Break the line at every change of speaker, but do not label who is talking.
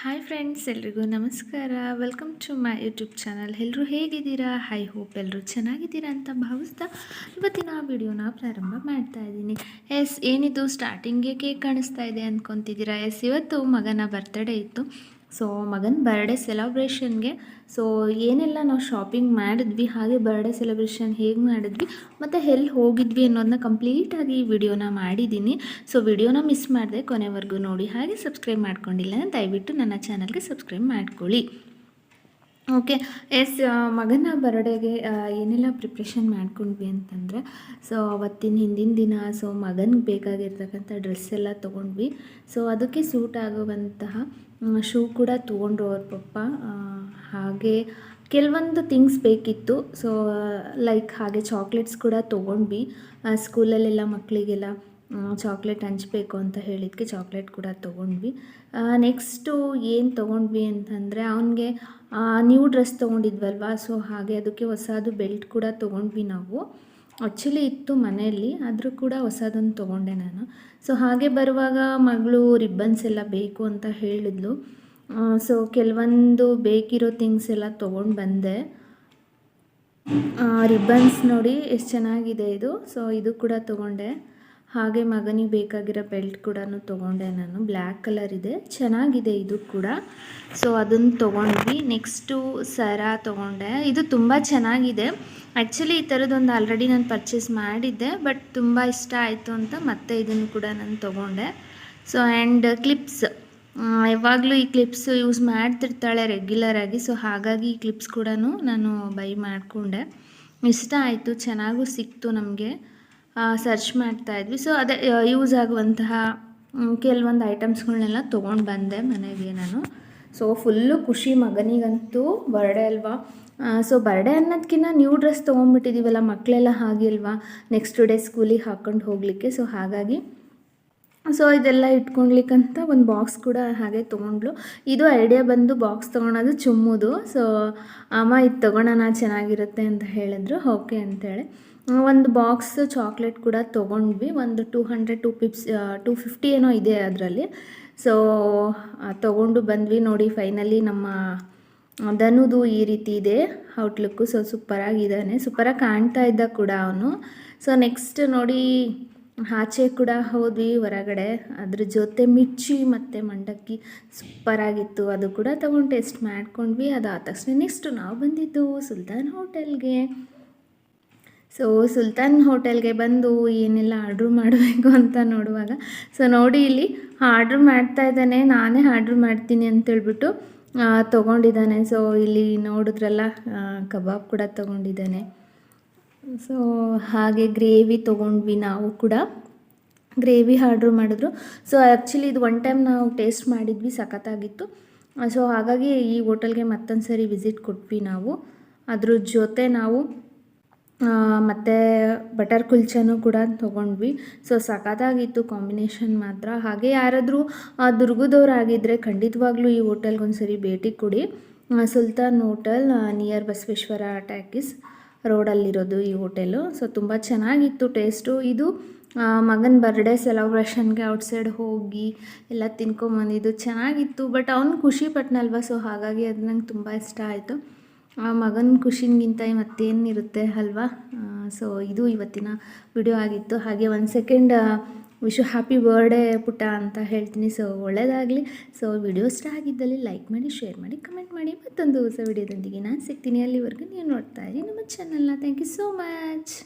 Hi friends, ಎಲ್ರಿಗೂ ನಮಸ್ಕಾರ. Welcome to my YouTube channel. ಎಲ್ಲರೂ ಹೇಗಿದ್ದೀರಾ? ಐ ಹೋಪ್ ಎಲ್ಲರೂ ಚೆನ್ನಾಗಿದ್ದೀರಾ ಅಂತ ಭಾವಿಸ್ತಾ ಇವತ್ತಿನ ವಿಡಿಯೋನ ಪ್ರಾರಂಭ ಮಾಡ್ತಾ ಇದ್ದೀನಿ. ಏನಿದು ಸ್ಟಾರ್ಟಿಂಗ್ಗೆ ಕೇಕ್ ಕಾಣಿಸ್ತಾ ಇದೆ ಅಂದ್ಕೊತಿದ್ದೀರಾ? ಇವತ್ತು ಮಗನ ಬರ್ತ್ಡೇ ಇತ್ತು. ಸೊ ಮಗನ ಬರ್ಡೇ ಸೆಲೆಬ್ರೇಷನ್ಗೆ ಏನೆಲ್ಲ ನಾವು ಶಾಪಿಂಗ್ ಮಾಡಿದ್ವಿ, ಹಾಗೆ ಬರ್ಡೇ ಸೆಲೆಬ್ರೇಷನ್ ಹೇಗೆ ಮಾಡಿದ್ವಿ ಮತ್ತು ಎಲ್ಲಿ ಹೋಗಿದ್ವಿ ಅನ್ನೋದನ್ನ ಕಂಪ್ಲೀಟಾಗಿ ಈ ವಿಡಿಯೋನ ಮಾಡಿದ್ದೀನಿ. ಸೊ ವಿಡಿಯೋನ ಮಿಸ್ ಮಾಡಿದೆ, ಕೊನೆವರೆಗೂ ನೋಡಿ. ಹಾಗೆ ಸಬ್ಸ್ಕ್ರೈಬ್ ಮಾಡ್ಕೊಂಡಿಲ್ಲ ದಯವಿಟ್ಟು ನನ್ನ ಚಾನಲ್ಗೆ ಸಬ್ಸ್ಕ್ರೈಬ್ ಮಾಡ್ಕೊಳ್ಳಿ. ಓಕೆ. ಮಗನ ಬರ್ಡೇಗೆ ಏನೆಲ್ಲ ಪ್ರಿಪ್ರೇಷನ್ ಮಾಡ್ಕೊಂಡ್ವಿ ಅಂತಂದರೆ, ಅವತ್ತಿನ ಹಿಂದಿನ ದಿನ ಮಗನಿಗೆ ಬೇಕಾಗಿರ್ತಕ್ಕಂಥ ಡ್ರೆಸ್ ಎಲ್ಲ ತೊಗೊಂಡ್ವಿ. ಅದಕ್ಕೆ ಸೂಟ್ ಆಗುವಂತಹ ಶೂ ಕೂಡ ತೊಗೊಂಡ್ರು ಅವ್ರ ಪಪ್ಪ. ಹಾಗೆ ಕೆಲವೊಂದು ಥಿಂಗ್ಸ್ ಬೇಕಿತ್ತು. ಲೈಕ್ ಹಾಗೆ ಚಾಕ್ಲೇಟ್ಸ್ ಕೂಡ ತೊಗೊಂಡ್ವಿ. ಸ್ಕೂಲಲ್ಲೆಲ್ಲ ಮಕ್ಕಳಿಗೆಲ್ಲ ಚಾಕ್ಲೇಟ್ ಹಂಚಬೇಕು ಅಂತ ಹೇಳಿದ್ದಕ್ಕೆ ಚಾಕ್ಲೇಟ್ ಕೂಡ ತೊಗೊಂಡ್ವಿ. ನೆಕ್ಸ್ಟು ಏನು ತೊಗೊಂಡ್ವಿ ಅಂತಂದರೆ, ಅವನಿಗೆ ನ್ಯೂ ಡ್ರೆಸ್ ತೊಗೊಂಡಿದ್ವಲ್ವ, ಹಾಗೆ ಅದಕ್ಕೆ ಹೊಸದು ಬೆಲ್ಟ್ ಕೂಡ ತೊಗೊಂಡ್ವಿ ನಾವು. ಆ್ಯಕ್ಚುಲಿ ಇತ್ತು ಮನೆಯಲ್ಲಿ, ಆದರೂ ಕೂಡ ಹೊಸದೊಂದು ತೊಗೊಂಡೆ ನಾನು. ಹಾಗೆ ಬರುವಾಗ ಮಗಳು ರಿಬ್ಬನ್ಸ್ ಎಲ್ಲ ಬೇಕು ಅಂತ ಹೇಳಿದ್ಲು. ಕೆಲವೊಂದು ಬೇಕಿರೋ ಥಿಂಗ್ಸ್ ಎಲ್ಲ ತೊಗೊಂಡು ಬಂದೆ. ರಿಬ್ಬನ್ಸ್ ನೋಡಿ ಎಷ್ಟು ಚೆನ್ನಾಗಿದೆ ಇದು. ಇದು ಕೂಡ ತೊಗೊಂಡೆ. ಹಾಗೆ ಮಗನಿಗೆ ಬೇಕಾಗಿರೋ ಬೆಲ್ಟ್ ಕೂಡ ತೊಗೊಂಡೆ ನಾನು. ಬ್ಲ್ಯಾಕ್ ಕಲರ್ ಇದೆ, ಚೆನ್ನಾಗಿದೆ ಇದು ಕೂಡ. ಅದನ್ನು ತೊಗೊಂಡ್ವಿ. ನೆಕ್ಸ್ಟು ಸರ ತೊಗೊಂಡೆ. ಇದು ತುಂಬ ಚೆನ್ನಾಗಿದೆ. ಆ್ಯಕ್ಚುಲಿ ಈ ಥರದ್ದೊಂದು ಆಲ್ರೆಡಿ ನಾನು ಪರ್ಚೇಸ್ ಮಾಡಿದ್ದೆ, ಬಟ್ ತುಂಬ ಇಷ್ಟ ಆಯಿತು ಅಂತ ಮತ್ತೆ ಇದನ್ನು ಕೂಡ ನಾನು ತೊಗೊಂಡೆ. ಆ್ಯಂಡ್ ಕ್ಲಿಪ್ಸ್, ಯಾವಾಗಲೂ ಈ ಕ್ಲಿಪ್ಸ್ ಯೂಸ್ ಮಾಡ್ತಿರ್ತಾಳೆ ರೆಗ್ಯುಲರಾಗಿ. ಹಾಗಾಗಿ ಈ ಕ್ಲಿಪ್ಸ್ ಕೂಡ ನಾನು ಬೈ ಮಾಡಿಕೊಂಡೆ. ಇಷ್ಟ ಆಯಿತು, ಚೆನ್ನಾಗೂ ಸಿಕ್ತು ನಮಗೆ. ಸರ್ಚ್ ಮಾಡ್ತಾಯಿದ್ವಿ. ಅದೇ ಯೂಸ್ ಆಗುವಂತಹ ಕೆಲವೊಂದು ಐಟಮ್ಸ್ಗಳನ್ನೆಲ್ಲ ತೊಗೊಂಡು ಬಂದೆ ಮನೆಗೆ ನಾನು. ಫುಲ್ಲು ಖುಷಿ ಮಗನಿಗಂತೂ. ಬರ್ಡೇ ಅಲ್ವಾ. ಬರ್ಡೇ ಅನ್ನೋದಕ್ಕಿಂತ ನ್ಯೂ ಡ್ರೆಸ್ ತೊಗೊಂಡ್ಬಿಟ್ಟಿದ್ದೀವಲ್ಲ, ಮಕ್ಕಳೆಲ್ಲ ಹಾಗೆ ಅಲ್ವಾ, ನೆಕ್ಸ್ಟ್ ಡೇ ಸ್ಕೂಲಿಗೆ ಹಾಕ್ಕೊಂಡು ಹೋಗಲಿಕ್ಕೆ. ಹಾಗಾಗಿ ಇದೆಲ್ಲ ಇಟ್ಕೊಳ್ಲಿಕ್ಕಂತ ಒಂದು ಬಾಕ್ಸ್ ಕೂಡ ಹಾಗೆ ತೊಗೊಂಡ್ಲು. ಇದು ಐಡಿಯಾ ಬಂದು ಬಾಕ್ಸ್ ತೊಗೊಳೋದು ಚುಮ್ಮೋದು. ಅಮ್ಮ ಇದು ತೊಗೊಳೋಣ ಚೆನ್ನಾಗಿರುತ್ತೆ ಅಂತ ಹೇಳಿದ್ರು. ಓಕೆ ಅಂತೇಳಿ ಒಂದು ಬಾಕ್ಸ್ ಚಾಕ್ಲೇಟ್ ಕೂಡ ತೊಗೊಂಡ್ವಿ. ಒಂದು 250 ಏನೋ ಇದೆ ಅದರಲ್ಲಿ. ತೊಗೊಂಡು ಬಂದ್ವಿ. ನೋಡಿ ಫೈನಲಿ ನಮ್ಮ ಧನುದು ಈ ರೀತಿ ಇದೆ ಔಟ್ಲುಕ್ಕು. ಸೂಪರಾಗಿದ್ದಾನೆ, ಸೂಪರಾಗಿ ಕಾಣ್ತಾ ಇದ್ದ ಕೂಡ ಅವನು. ನೆಕ್ಸ್ಟ್ ನೋಡಿ ಆಚೆ ಕೂಡ ಹೋದ್ವಿ ಹೊರಗಡೆ. ಅದ್ರ ಜೊತೆ ಮಿರ್ಚಿ ಮತ್ತು ಮಂಡಕ್ಕಿ ಸೂಪರಾಗಿತ್ತು, ಅದು ಕೂಡ ತೊಗೊಂಡು ಟೇಸ್ಟ್ ಮಾಡ್ಕೊಂಡ್ವಿ. ಅದಾದ ತಕ್ಷಣ ನೆಕ್ಸ್ಟು ನಾವು ಬಂದಿದ್ದು ಸುಲ್ತಾನ್ ಹೋಟೆಲ್ಗೆ. ಸುಲ್ತಾನ್ ಹೋಟೆಲ್ಗೆ ಬಂದು ಏನೆಲ್ಲ ಆರ್ಡ್ರ್ ಮಾಡಬೇಕು ಅಂತ ನೋಡುವಾಗ ನೋಡಿ ಇಲ್ಲಿ ಆರ್ಡ್ರ್ ಮಾಡ್ತಾ ಇದ್ದಾನೆ. ನಾನೇ ಆರ್ಡ್ರ್ ಮಾಡ್ತೀನಿ ಅಂತೇಳ್ಬಿಟ್ಟು ತೊಗೊಂಡಿದ್ದಾನೆ. ಇಲ್ಲಿ ನೋಡಿದ್ರಲ್ಲ, ಕಬಾಬ್ ಕೂಡ ತೊಗೊಂಡಿದ್ದಾನೆ. ಹಾಗೆ ಗ್ರೇವಿ ತೊಗೊಂಡ್ವಿ ನಾವು ಕೂಡ. ಗ್ರೇವಿ ಆರ್ಡ್ರ್ ಮಾಡಿದ್ರು. ಆ್ಯಕ್ಚುಲಿ ಇದು ಒನ್ ಟೈಮ್ ನಾವು ಟೇಸ್ಟ್ ಮಾಡಿದ್ವಿ, ಸಖತ್ತಾಗಿತ್ತು. ಹಾಗಾಗಿ ಈ ಹೋಟೆಲ್ಗೆ ಮತ್ತೊಂದು ಸರಿ ವಿಸಿಟ್ ಕೊಟ್ವಿ ನಾವು. ಅದ್ರ ಜೊತೆ ನಾವು ಮತ್ತು ಬಟರ್ ಕುಲ್ಚನೂ ಕೂಡ ತೊಗೊಂಡ್ವಿ. ಸಖತ್ತಾಗಿತ್ತು ಕಾಂಬಿನೇಷನ್ ಮಾತ್ರ. ಹಾಗೆ ಯಾರಾದರೂ ದುರ್ಗದವರಾಗಿದ್ದರೆ ಖಂಡಿತವಾಗ್ಲೂ ಈ ಹೋಟೆಲ್ಗೆ ಒಂದು ಸರಿ ಭೇಟಿ ಕೊಡಿ. Sultan hotel near Basaveshwara talkies ರೋಡಲ್ಲಿರೋದು ಈ ಹೋಟೆಲು. ತುಂಬ ಚೆನ್ನಾಗಿತ್ತು ಟೇಸ್ಟು. ಇದು ಮಗನ ಬರ್ಡೇ ಸೆಲೆಬ್ರೇಷನ್ಗೆ ಔಟ್ಸೈಡ್ ಹೋಗಿ ಎಲ್ಲ ತಿನ್ಕೊಂಬಂದಿದ್ದು ಚೆನ್ನಾಗಿತ್ತು. ಬಟ್ ಅವ್ನು ಖುಷಿ ಪಟ್ನಲ್ವ, ಹಾಗಾಗಿ ಅದು ನಂಗೆ ತುಂಬ ಇಷ್ಟ ಆಯಿತು. ಮಗನ ಖುಷಿಗಿಂತ ಮತ್ತೇನಿರುತ್ತೆ ಅಲ್ವಾ. ಇದು ಇವತ್ತಿನ ವಿಡಿಯೋ ಆಗಿತ್ತು. ಹಾಗೆ 1 ಸೆಕೆಂಡ್ ವಿಶ್ ಹ್ಯಾಪಿ ಬರ್ಡೇ ಪುಟ್ಟ ಅಂತ ಹೇಳ್ತೀನಿ. ಒಳ್ಳೆಯದಾಗಲಿ. ವಿಡಿಯೋ ಇಷ್ಟ ಆಗಿದ್ದಲ್ಲಿ ಲೈಕ್ ಮಾಡಿ, ಶೇರ್ ಮಾಡಿ, ಕಮೆಂಟ್ ಮಾಡಿ. ಮತ್ತೊಂದು ಹೊಸ ವಿಡಿಯೋದೊಂದಿಗೆ ನಾನು ಸಿಗ್ತೀನಿ. ಅಲ್ಲಿವರೆಗೂ ನೀವು ನೋಡ್ತಾ ಇರಿ ನಮ್ಮ ಚಾನಲ್ನ. Thank you so much.